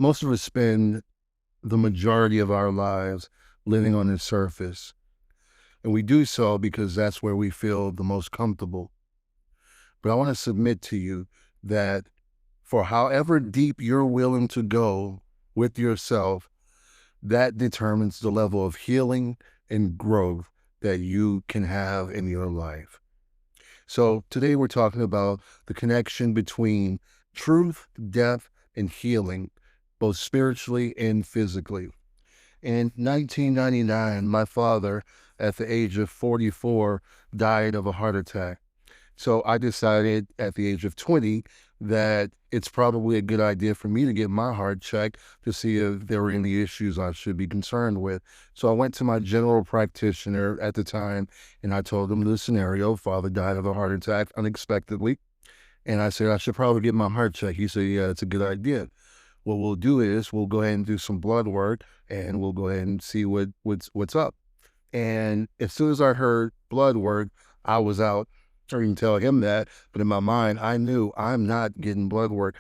Most of us spend the majority of our lives living on the surface, and we do so because that's where we feel the most comfortable. But I want to submit to you that for however deep you're willing to go with yourself, that determines the level of healing and growth that you can have in your life. So today we're talking about the connection between truth, death, and healing, both spiritually and physically. In 1999, my father, at the age of 44, died of a heart attack. So I decided at the age of 20 that it's probably a good idea for me to get my heart checked to see if there were any issues I should be concerned with. So I went to my general practitioner at the time and I told him the scenario. Father died of a heart attack unexpectedly. And I said, I should probably get my heart checked. He said, yeah, it's a good idea. What we'll do is we'll go ahead and do some blood work and we'll go ahead and see what's up. And as soon as I heard blood work, I was out. I didn't tell him that, but in my mind, I knew I'm not getting blood work.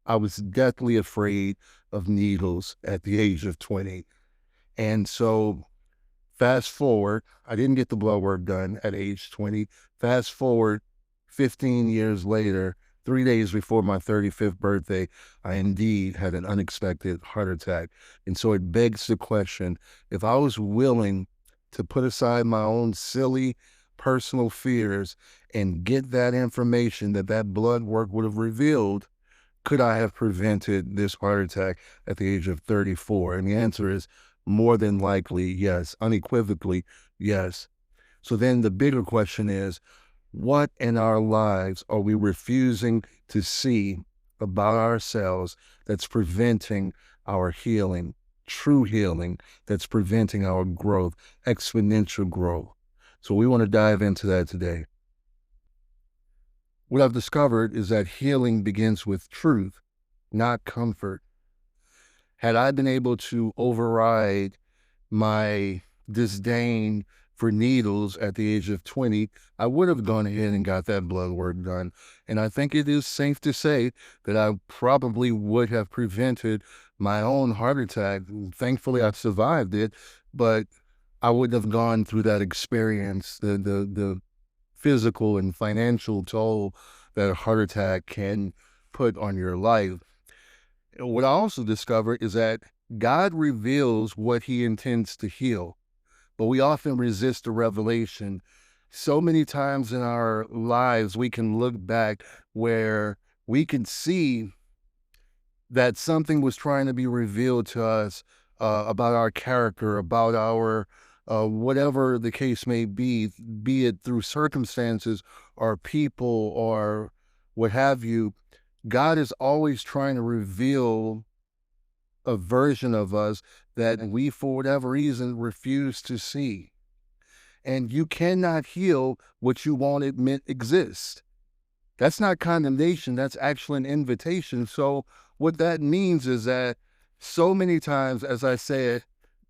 I was deathly afraid of needles at the age of 20. And so fast forward, I didn't get the blood work done at age 20. Fast forward 15 years later, 3 days before my 35th birthday, I indeed had an unexpected heart attack. And so it begs the question, if I was willing to put aside my own silly personal fears and get that information that blood work would have revealed, could I have prevented this heart attack at the age of 34? And the answer is more than likely yes, unequivocally yes. So then the bigger question is, what in our lives are we refusing to see about ourselves that's preventing our healing, true healing, that's preventing our growth, exponential growth? So we want to dive into that today. What I've discovered is that healing begins with truth, not comfort. Had I been able to override my disdain for needles at the age of 20, I would have gone ahead and got that blood work done. And I think it is safe to say that I probably would have prevented my own heart attack. Thankfully, I survived it, but I wouldn't have gone through that experience, the physical and financial toll that a heart attack can put on your life. What I also discovered is that God reveals what he intends to heal, but we often resist the revelation. So many times in our lives, we can look back where we can see that something was trying to be revealed to us about our character, about our whatever the case may be it through circumstances or people or what have you. God is always trying to reveal a version of us that we, for whatever reason, refuse to see. And you cannot heal what you won't admit exists. That's not condemnation, that's actually an invitation. So what that means is that so many times, as I said,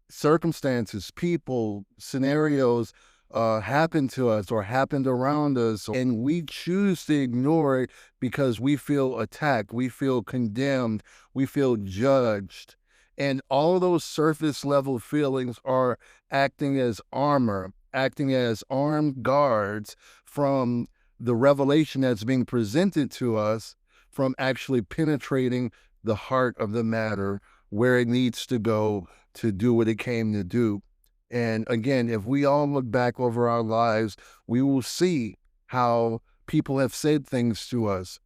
circumstances, people, scenarios happen to us or happened around us, and we choose to ignore it because we feel attacked, we feel condemned, we feel judged. And all those surface level feelings are acting as armor, acting as armed guards from the revelation that's being presented to us from actually penetrating the heart of the matter where it needs to go to do what it came to do. And again, if we all look back over our lives, we will see how people have said things to us,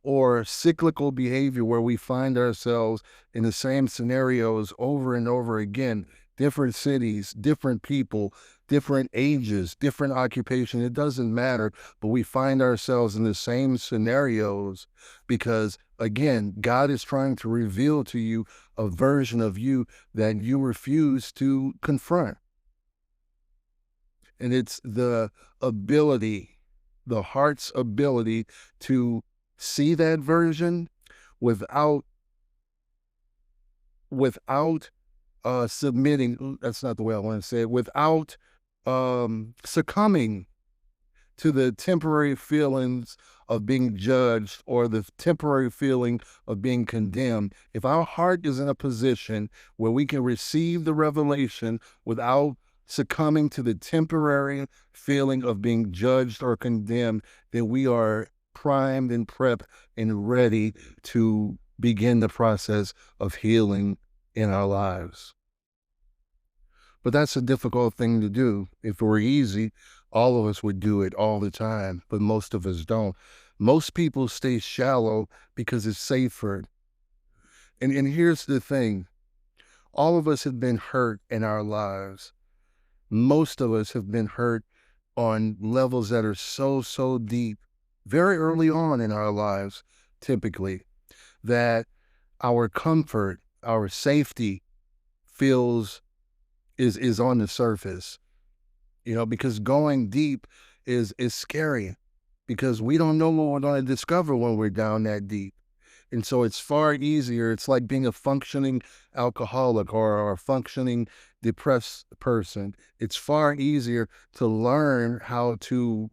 or cyclical behavior where we find ourselves in the same scenarios over and over again, different cities, different people, different ages, different occupation. It doesn't matter, but we find ourselves in the same scenarios because, again, God is trying to reveal to you a version of you that you refuse to confront. And it's the ability, the heart's ability to see that version without submitting. That's not the way I want to say it. Without succumbing to the temporary feelings of being judged or the temporary feeling of being condemned, if our heart is in a position where we can receive the revelation without succumbing to the temporary feeling of being judged or condemned, then we are primed and prepped and ready to begin the process of healing in our lives. But that's a difficult thing to do. If it were easy, all of us would do it all the time, but most of us don't. Most people stay shallow because it's safer. And here's the thing. All of us have been hurt in our lives. Most of us have been hurt on levels that are so deep, very early on in our lives, typically, that our comfort, our safety feels is on the surface, because going deep is scary because we don't know what we're going to discover when we're down that deep. And so it's far easier. It's like being a functioning alcoholic or a functioning depressed person. It's far easier to learn how to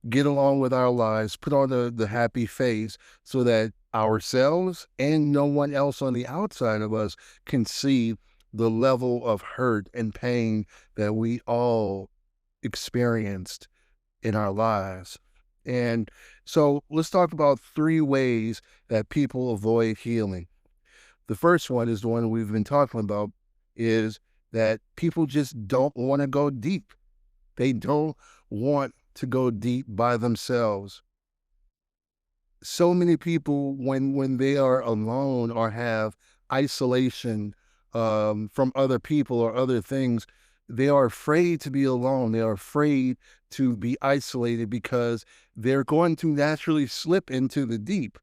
get along with our lives, put on the happy face so that ourselves and no one else on the outside of us can see the level of hurt and pain that we all experienced in our lives. And so let's talk about 3 ways that people avoid healing. The first one is the one we've been talking about, is that people just don't want to go deep. They don't want to go deep by themselves. So many people, when they are alone or have isolation from other people or other things, they are afraid to be alone. They are afraid to be isolated because they're going to naturally slip into the deep.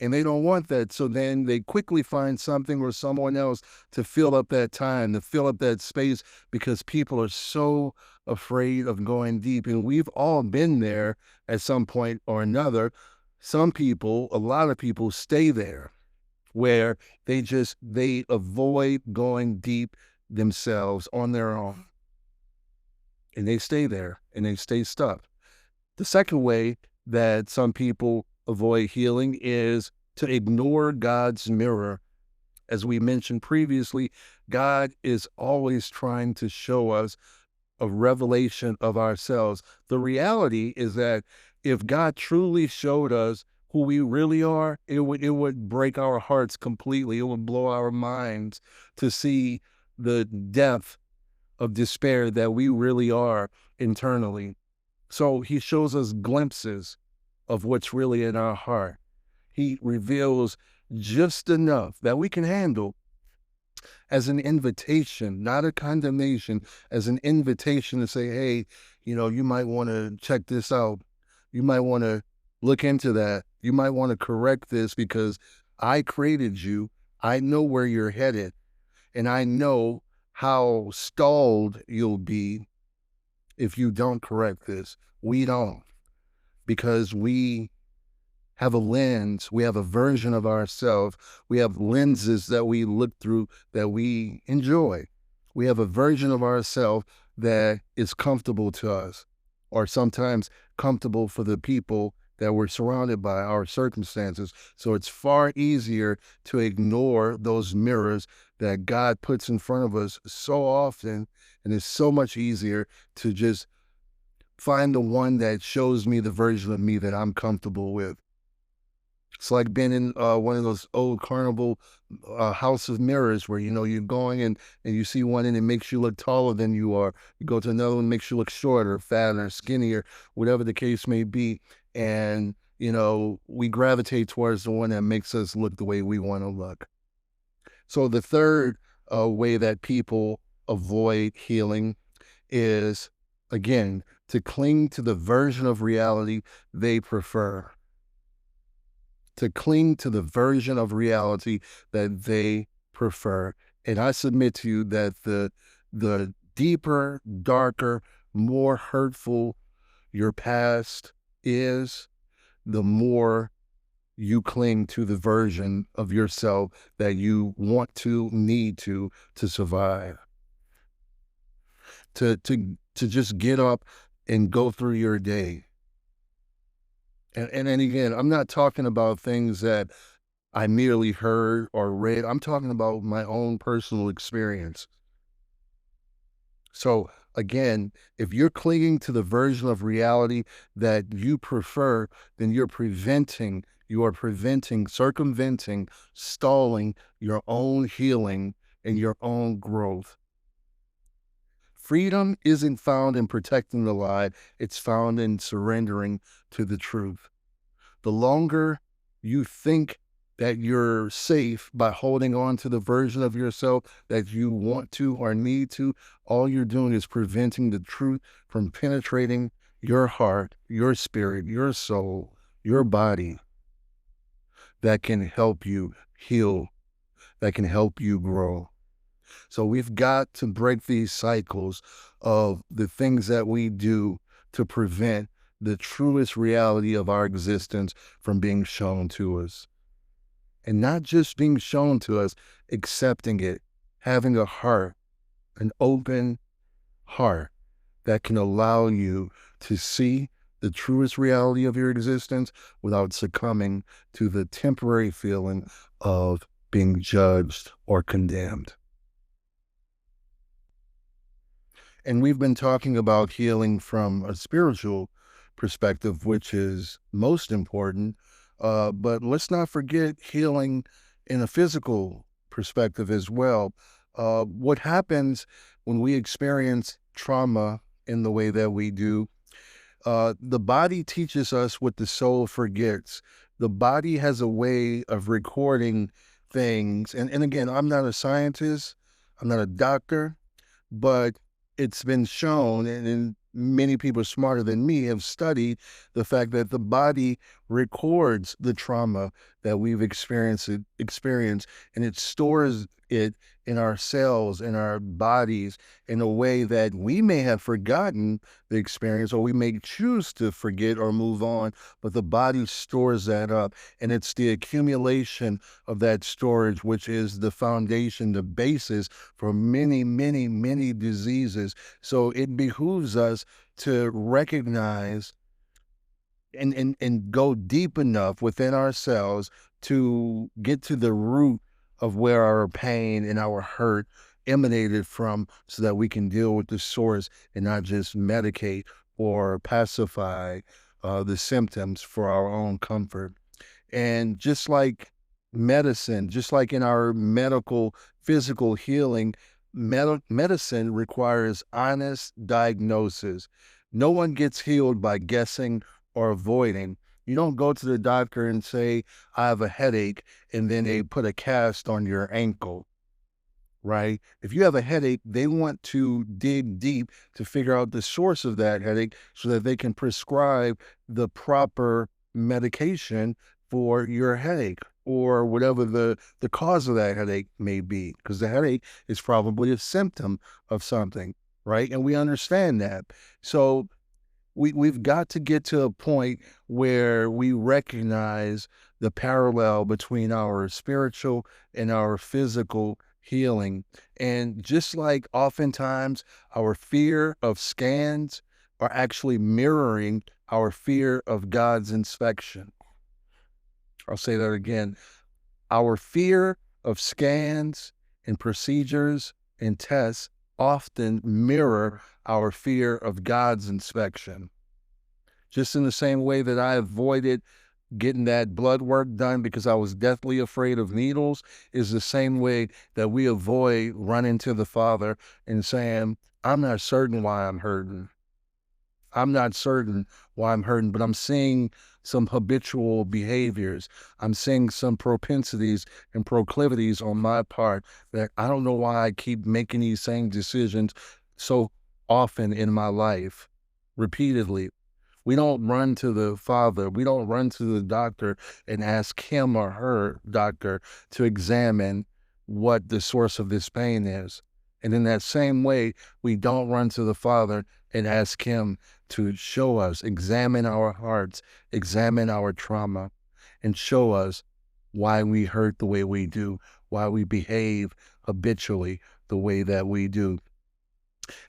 And they don't want that. So then they quickly find something or someone else to fill up that time, to fill up that space, because people are so afraid of going deep. And we've all been there at some point or another. Some people, a lot of people stay there where they avoid going deep themselves on their own. And they stay there and they stay stuck. The second way that some people avoid healing is to ignore God's mirror. As we mentioned previously, God is always trying to show us a revelation of ourselves. The reality is that if God truly showed us who we really are, it would break our hearts completely. It would blow our minds to see the depth of despair that we really are internally. So he shows us glimpses of what's really in our heart. He reveals just enough that we can handle as an invitation, not a condemnation, as an invitation to say, hey, you might want to check this out. You might want to look into that. You might want to correct this because I created you. I know where you're headed, and I know how stalled you'll be if you don't correct this. We don't, because we have a lens, we have a version of ourselves, we have lenses that we look through that we enjoy. We have a version of ourselves that is comfortable to us, or sometimes comfortable for the people that we're surrounded by, our circumstances. So it's far easier to ignore those mirrors that God puts in front of us so often, and it's so much easier to just find the one that shows me the version of me that I'm comfortable with. It's like being in one of those old carnival house of mirrors where, you're going and you see one and it makes you look taller than you are. You go to another one, makes you look shorter, fatter, skinnier, whatever the case may be. And, we gravitate towards the one that makes us look the way we want to look. So the third way that people avoid healing is, again, to cling to the version of reality they prefer. To cling to the version of reality that they prefer. And I submit to you that the deeper, darker, more hurtful your past is, the more you cling to the version of yourself that you want to, need to survive. To just get up and go through your day. And again, I'm not talking about things that I merely heard or read. I'm talking about my own personal experience. So again, if you're clinging to the version of reality that you prefer, then you are preventing, circumventing, stalling your own healing and your own growth. Freedom isn't found in protecting the lie, it's found in surrendering to the truth. The longer you think that you're safe by holding on to the version of yourself that you want to or need to, all you're doing is preventing the truth from penetrating your heart, your spirit, your soul, your body that can help you heal, that can help you grow. So we've got to break these cycles of the things that we do to prevent the truest reality of our existence from being shown to us. And not just being shown to us, accepting it, having a heart, an open heart that can allow you to see the truest reality of your existence without succumbing to the temporary feeling of being judged or condemned. And we've been talking about healing from a spiritual perspective, which is most important. But let's not forget healing in a physical perspective as well. What happens when we experience trauma in the way that we do? The body teaches us what the soul forgets. The body has a way of recording things. And again, I'm not a scientist, I'm not a doctor, but it's been shown, and many people smarter than me have studied the fact that the body records the trauma that we've experienced, and it stores it in our cells, in our bodies, in a way that we may have forgotten the experience, or we may choose to forget or move on, but the body stores that up, and it's the accumulation of that storage which is the foundation, the basis for many, many, many diseases. So it behooves us to recognize and go deep enough within ourselves to get to the root of where our pain and our hurt emanated from, so that we can deal with the source and not just medicate or pacify the symptoms for our own comfort. And just like medicine, just like in our medical, physical healing, medicine requires honest diagnosis. No one gets healed by guessing or avoiding. You don't go to the doctor and say, I have a headache, and then they put a cast on your ankle, right? If you have a headache, they want to dig deep to figure out the source of that headache so that they can prescribe the proper medication for your headache or whatever the cause of that headache may be, because the headache is probably a symptom of something, right? And we understand that. So we've got to get to a point where we recognize the parallel between our spiritual and our physical healing. And just like oftentimes our fear of scans are actually mirroring our fear of God's inspection. I'll say that again. Our fear of scans and procedures and tests often mirror our fear of God's inspection. Just in the same way that I avoided getting that blood work done because I was deathly afraid of needles, is the same way that we avoid running to the Father and saying, I'm not certain why I'm hurting. I'm not certain why I'm hurting, but I'm seeing some habitual behaviors. I'm seeing some propensities and proclivities on my part that I don't know why I keep making these same decisions so often in my life, repeatedly. We don't run to the Father. We don't run to the doctor and ask him or her doctor to examine what the source of this pain is. And in that same way, we don't run to the Father and ask him to show us, examine our hearts, examine our trauma, and show us why we hurt the way we do, why we behave habitually the way that we do.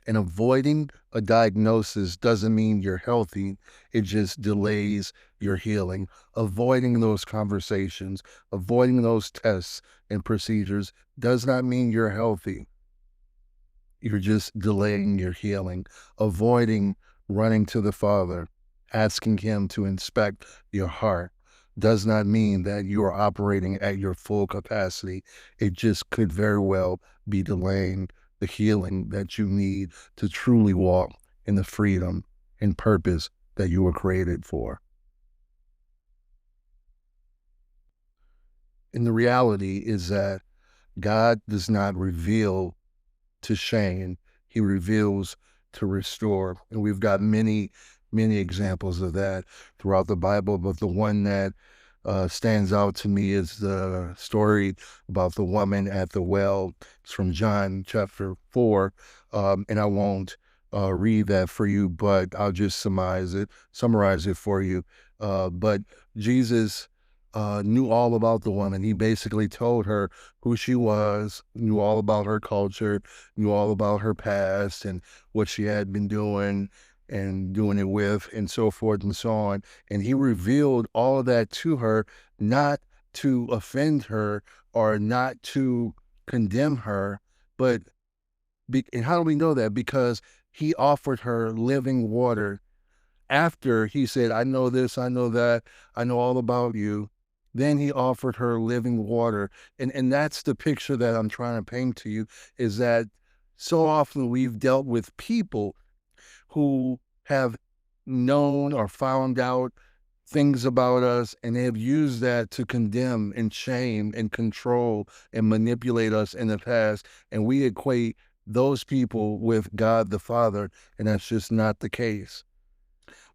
And avoiding a diagnosis doesn't mean you're healthy. It just delays your healing. Avoiding those conversations, avoiding those tests and procedures does not mean you're healthy. You're just delaying your healing. Avoiding running to the Father, asking Him to inspect your heart does not mean that you are operating at your full capacity. It just could very well be delaying the healing that you need to truly walk in the freedom and purpose that you were created for. And the reality is that God does not reveal to shame, He reveals to restore. And we've got many, many examples of that throughout the Bible, but the one that stands out to me is the story about the woman at the well. It's from John chapter 4, and I won't read that for you, but I'll just summarize it for you. But Jesus knew all about the woman. He basically told her who she was, knew all about her culture, knew all about her past and what she had been doing and doing it with, and so forth and so on. And he revealed all of that to her, not to offend her or not to condemn her, but and how do we know that? Because he offered her living water after he said, I know this, I know that, I know all about you. Then he offered her living water. And that's the picture that I'm trying to paint to you, is that so often we've dealt with people who have known or found out things about us, and they have used that to condemn and shame and control and manipulate us in the past. And we equate those people with God the Father, and that's just not the case,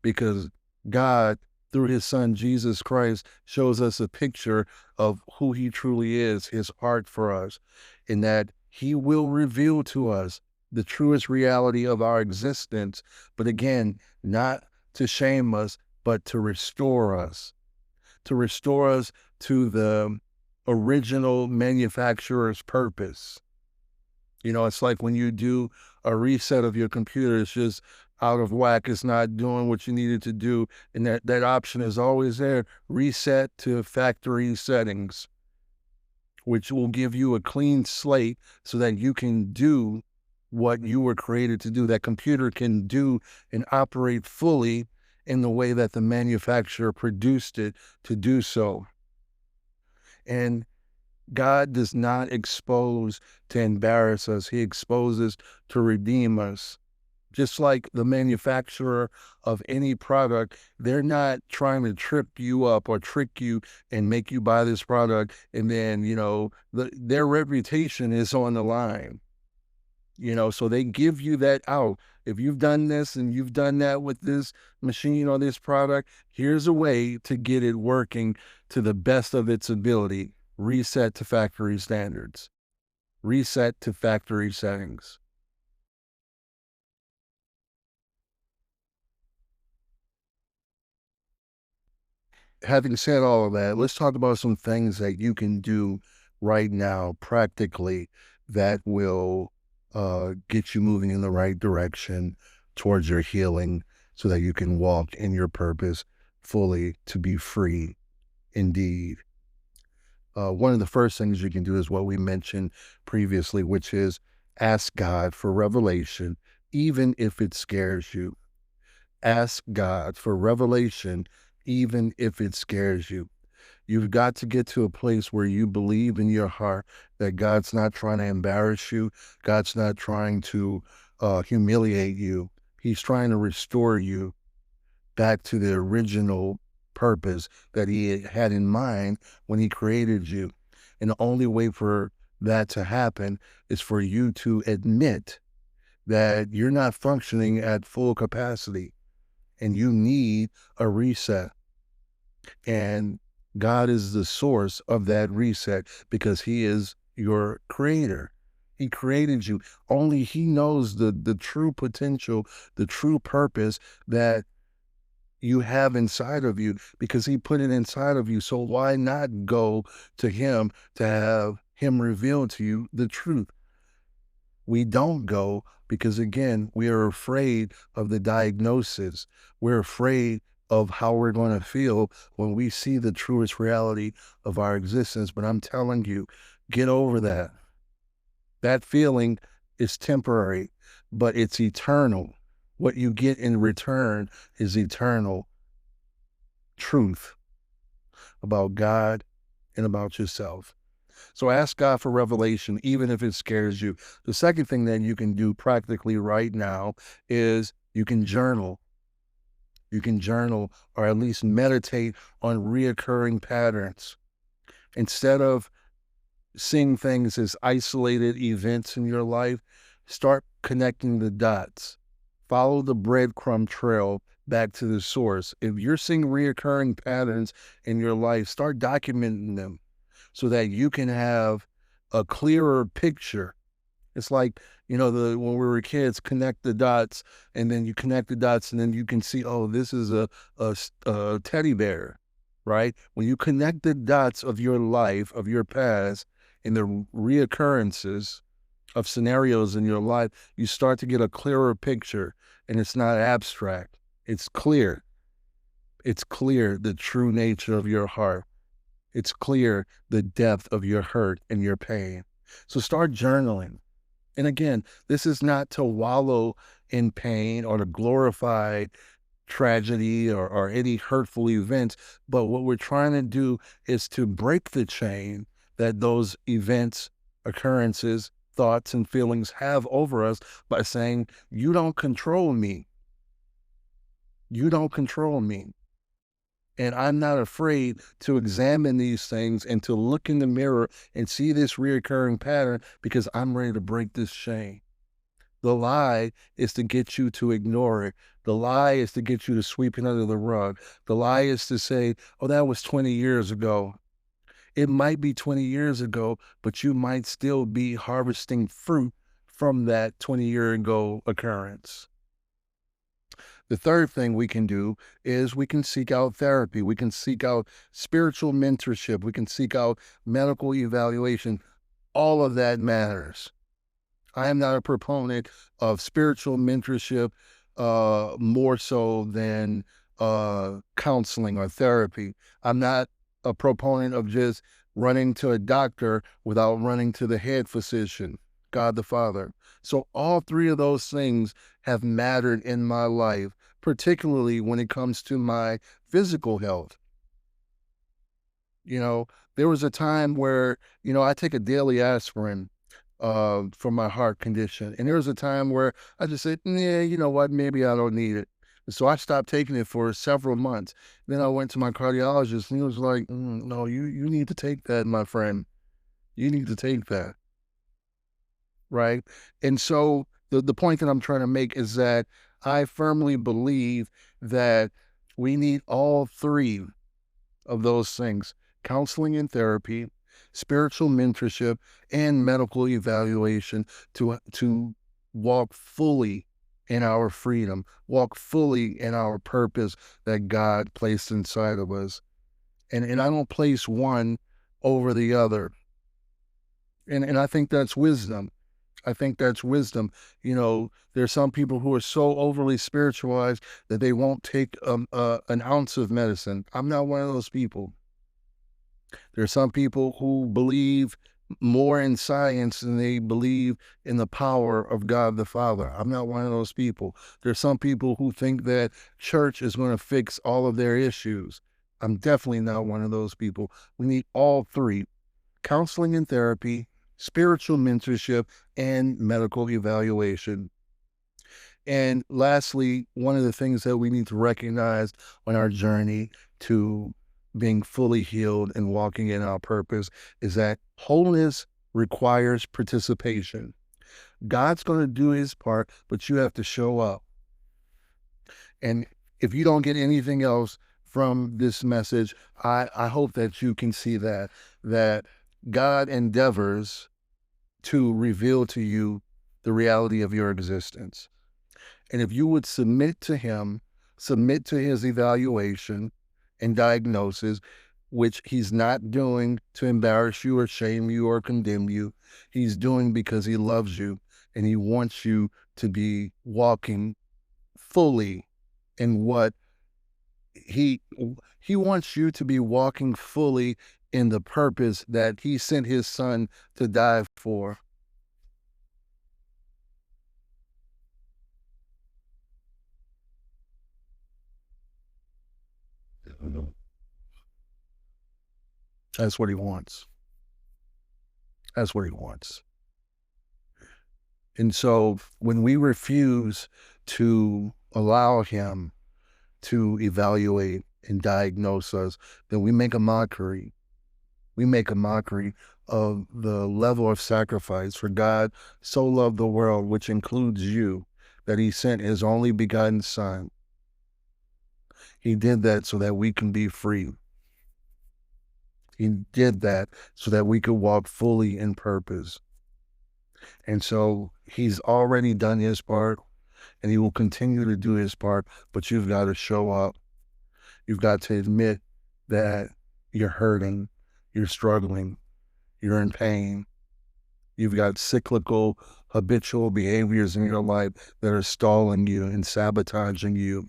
because God, through his son Jesus Christ, shows us a picture of who he truly is, his heart for us, in that he will reveal to us the truest reality of our existence, but again, not to shame us, but to restore us to the original manufacturer's purpose. You know, it's like when you do a reset of your computer, it's just out of whack. It's not doing what you needed to do. And that option is always there. Reset to factory settings, which will give you a clean slate so that you can do what you were created to do. That computer can do and operate fully in the way that the manufacturer produced it to do so. And God does not expose to embarrass us. He exposes to redeem us. Just like the manufacturer of any product, they're not trying to trip you up or trick you and make you buy this product. And then, their reputation is on the line, so they give you that out. If you've done this and you've done that with this machine or this product, here's a way to get it working to the best of its ability. Reset to factory standards. Reset to factory settings. Having said all of that, let's talk about some things that you can do right now practically that will get you moving in the right direction towards your healing so that you can walk in your purpose fully to be free indeed. One of the first things you can do is what we mentioned previously, which is ask God for revelation, even if it scares you. Ask God for revelation, even if it scares you. You've got to get to a place where you believe in your heart that God's not trying to embarrass you. God's not trying to humiliate you. He's trying to restore you back to the original purpose that he had in mind when he created you. And the only way for that to happen is for you to admit that you're not functioning at full capacity and you need a reset. And God is the source of that reset because he is your creator. He created you. Only he knows the true potential, the true purpose that you have inside of you, because he put it inside of you. So why not go to him to have him reveal to you the truth? We don't go because, again, we are afraid of the diagnosis. We're afraid of how we're going to feel when we see the truest reality of our existence. But I'm telling you, get over that. That feeling is temporary, but it's eternal. What you get in return is eternal truth about God and about yourself. So ask God for revelation, even if it scares you. The second thing that you can do practically right now is you can journal. You can journal or at least meditate on reoccurring patterns. Instead of seeing things as isolated events in your life, start connecting the dots. Follow the breadcrumb trail back to the source. If you're seeing reoccurring patterns in your life, start documenting them so that you can have a clearer picture. It's like, when we were kids, connect the dots, and then you connect the dots, and then you can see, oh, this is a teddy bear, right? When you connect the dots of your life, of your past, and the reoccurrences of scenarios in your life, you start to get a clearer picture, and it's not abstract. It's clear. It's clear the true nature of your heart. It's clear the depth of your hurt and your pain. So start journaling. And again, this is not to wallow in pain or to glorify tragedy or any hurtful events, but what we're trying to do is to break the chain that those events, occurrences, thoughts, and feelings have over us by saying, you don't control me. You don't control me. And I'm not afraid to examine these things and to look in the mirror and see this reoccurring pattern because I'm ready to break this chain. The lie is to get you to ignore it. The lie is to get you to sweep it under the rug. The lie is to say, oh, that was 20 years ago. It might be 20 years ago, but you might still be harvesting fruit from that 20-year ago occurrence. The third thing we can do is we can seek out therapy. We can seek out spiritual mentorship. We can seek out medical evaluation. All of that matters. I am not a proponent of spiritual mentorship more so than counseling or therapy. I'm not a proponent of just running to a doctor without running to the head physician, God the Father. So all three of those things have mattered in my life, particularly when it comes to my physical health. There was a time where, I take a daily aspirin for my heart condition. And there was a time where I just said, yeah, you know what, maybe I don't need it. And so I stopped taking it for several months. Then I went to my cardiologist and he was like, no, you need to take that, my friend. You need to take that. Right. And so the point that I'm trying to make is that I firmly believe that we need all three of those things: counseling and therapy, spiritual mentorship, and medical evaluation to walk fully in our freedom, walk fully in our purpose that God placed inside of us. And I don't place one over the other. And I think that's wisdom. I think that's wisdom. There's some people who are so overly spiritualized that they won't take an ounce of medicine. I'm not one of those people. There are some people who believe more in science than they believe in the power of God the Father. I'm not one of those people. There are some people who think that church is going to fix all of their issues. I'm definitely not one of those people. We need all three: counseling and therapy, spiritual mentorship, and medical evaluation. And lastly, one of the things that we need to recognize on our journey to being fully healed and walking in our purpose is that wholeness requires participation. God's going to do his part, but you have to show up. And if you don't get anything else from this message, I hope that you can see that God endeavors to reveal to you the reality of your existence. And if you would submit to him, submit to his evaluation and diagnosis, which he's not doing to embarrass you or shame you or condemn you. He's doing because he loves you. and he wants you to be walking fully in what he he wants you to be walking fully in the purpose that he sent his son to die for. That's what he wants. That's what he wants. And so when we refuse to allow him to evaluate and diagnose us, then we make a mockery. We make a mockery of the level of sacrifice. For God so loved the world, which includes you, that he sent his only begotten son. He did that so that we can be free. He did that so that we could walk fully in purpose. And so he's already done his part, and he will continue to do his part, but you've got to show up. You've got to admit that you're hurting, you're struggling, you're in pain. You've got cyclical, habitual behaviors in your life that are stalling you and sabotaging you.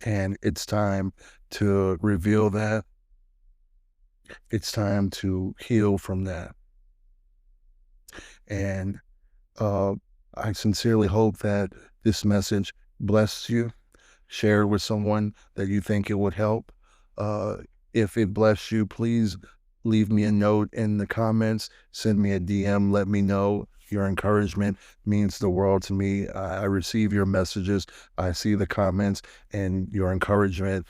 And it's time to reveal that. It's time to heal from that. And I sincerely hope that this message blessed you. Share it with someone that you think it would help. If it blessed you, please leave me a note in the comments. Send me a DM. Let me know. Your encouragement means the world to me. I receive your messages. I see the comments, and your encouragement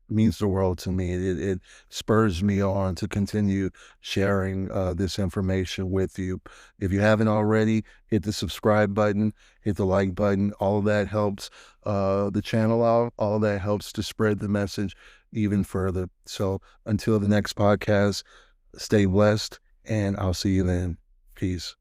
means the world to me. It spurs me on to continue sharing this information with you. If you haven't already, hit the subscribe button, hit the like button. All of that helps the channel out. All of that helps to spread the message even further. So until the next podcast, stay blessed, and I'll see you then. Peace.